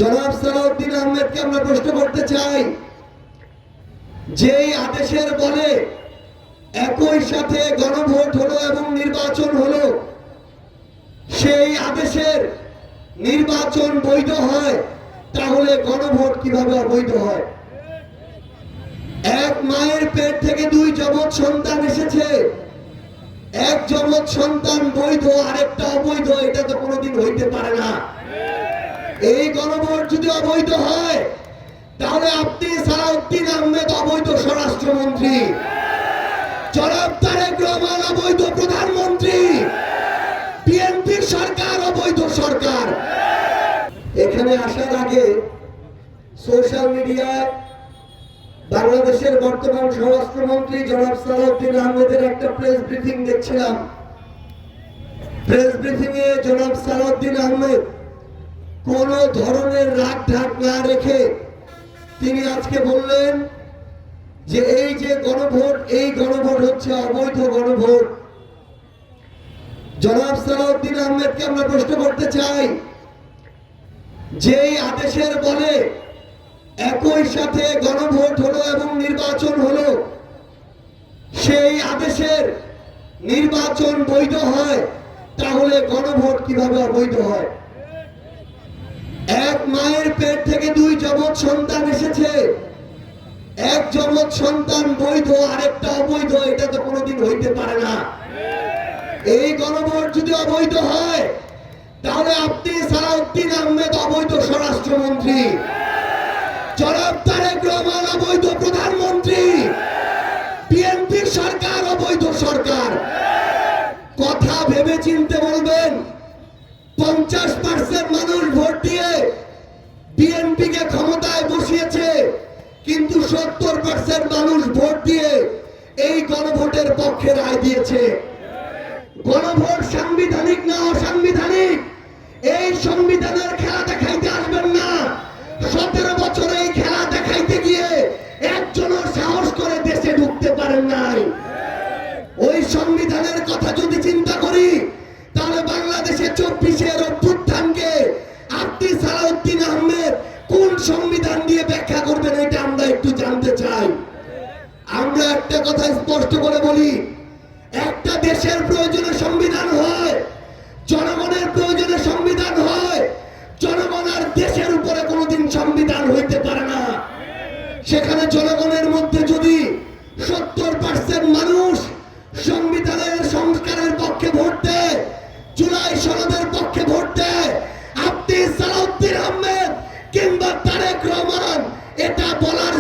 জনাব সালাউদ্দিন আহমেদকে আমরা প্রশ্ন করতে চাই, যেই আদেশের বলে একই সাথে গণভোট হলো এবং নির্বাচন হলো, সেই আদেশের নির্বাচন বৈধ হয়, তাহলে গণভোট কিভাবে অবৈধ হয়? এক মায়ের পেট থেকে দুই যমজ সন্তান এসেছে, এক যমজ সন্তান বৈধ আরেকটা অবৈধ, এটা তো কোনোদিন হইতে পারে না। এই গণভোট যদি অবৈধ হয়, তাহলে আপনি সালাউদ্দিন আহমেদ অবৈধ স্বরাষ্ট্রমন্ত্রী, জনাব তারেক রহমান অবৈধ প্রধানমন্ত্রী, বিএনপির সরকার অবৈধ সরকার। এখানে আসার আগে সোশ্যাল মিডিয়ায় বাংলাদেশের বর্তমান স্বরাষ্ট্রমন্ত্রী জনাব সালাউদ্দিন আহমেদের একটা প্রেস ব্রিফিং দেখছিলাম। প্রেস ব্রিফিং এ জনাব সালাউদ্দিন আহমেদ কোন ধরনের রাগ ঢাক না রেখে তিনি আজকে বললেন যে এই যে গণভোট, এই গণভোট হচ্ছে অবৈধ গণভোট। জনাব সালাউদ্দিন আহমেদকে আমরা প্রশ্ন করতে চাই, যেই আদেশের বলে একই সাথে গণভোট হলো এবং নির্বাচন হলো, সেই আদেশের নির্বাচন বৈধ হয়, তাহলে গণভোট কিভাবে অবৈধ হয়? এক মায়ের পেট থেকে দুই যমজ সন্তান এসেছে, এক যমজ সন্তান বৈধ আরেকটা অবৈধ, এটা তো কোনোদিন হইতে পারে না। এই গণভোট যদি অবৈধ হয়, তাহলে আপনি সালাউদ্দিন আহমেদ অবৈধ স্বরাষ্ট্রমন্ত্রী, জনাব তারেক রহমান অবৈধ প্রধানমন্ত্রী, বিএনপির সরকার অবৈধ সরকার। কথা ভেবে চিনতে বলবেন। 50% মানুষ ভোট দিয়ে বিএনপি কে ক্ষমতায় বসিয়েছে, কিন্তু 70% মানুষ ভোট দিয়ে এই গণভোটের পক্ষে রায় দিয়েছে। গণভোট সাংবিধানিক না অসাংবিধানিক, এই সংবিধানের খেলা দেখাইতে আসবেন না। 17 বছর এই খেলা দেখাইতে গিয়ে একজনও সাহস করে দেশে ঢুকতে পারেন নাই। ওই সংবিধানের কথা যদি চিন্তা করি, তাহলে বাংলাদেশে 24-এর অভ্যুত্থানকে আপনি সালাউদ্দিন আহমেদ কোন সংবিধান দিয়ে ব্যাখ্যা করবেন, এটা আমরা একটু জানতে চাই। আমরা একটা কথা স্পষ্ট করে বলি, একটা দেশের প্রয়োজনে সংবিধান হয়, জনগণের প্রয়োজনে সংবিধান হয়। জনগণ আর দেশের উপরে কোনোদিন সংবিধান হইতে পারে না। সেখানে জনগণের মধ্যে যদি 70% মানুষ সংবিধানের সংস্কারের পক্ষে ভোট দেয়, জুলাই সনদের পক্ষে ভোট দেয়, আপনি সালাউদ্দিন আহমেদ কিংবা তারেক রহমান এটা বলার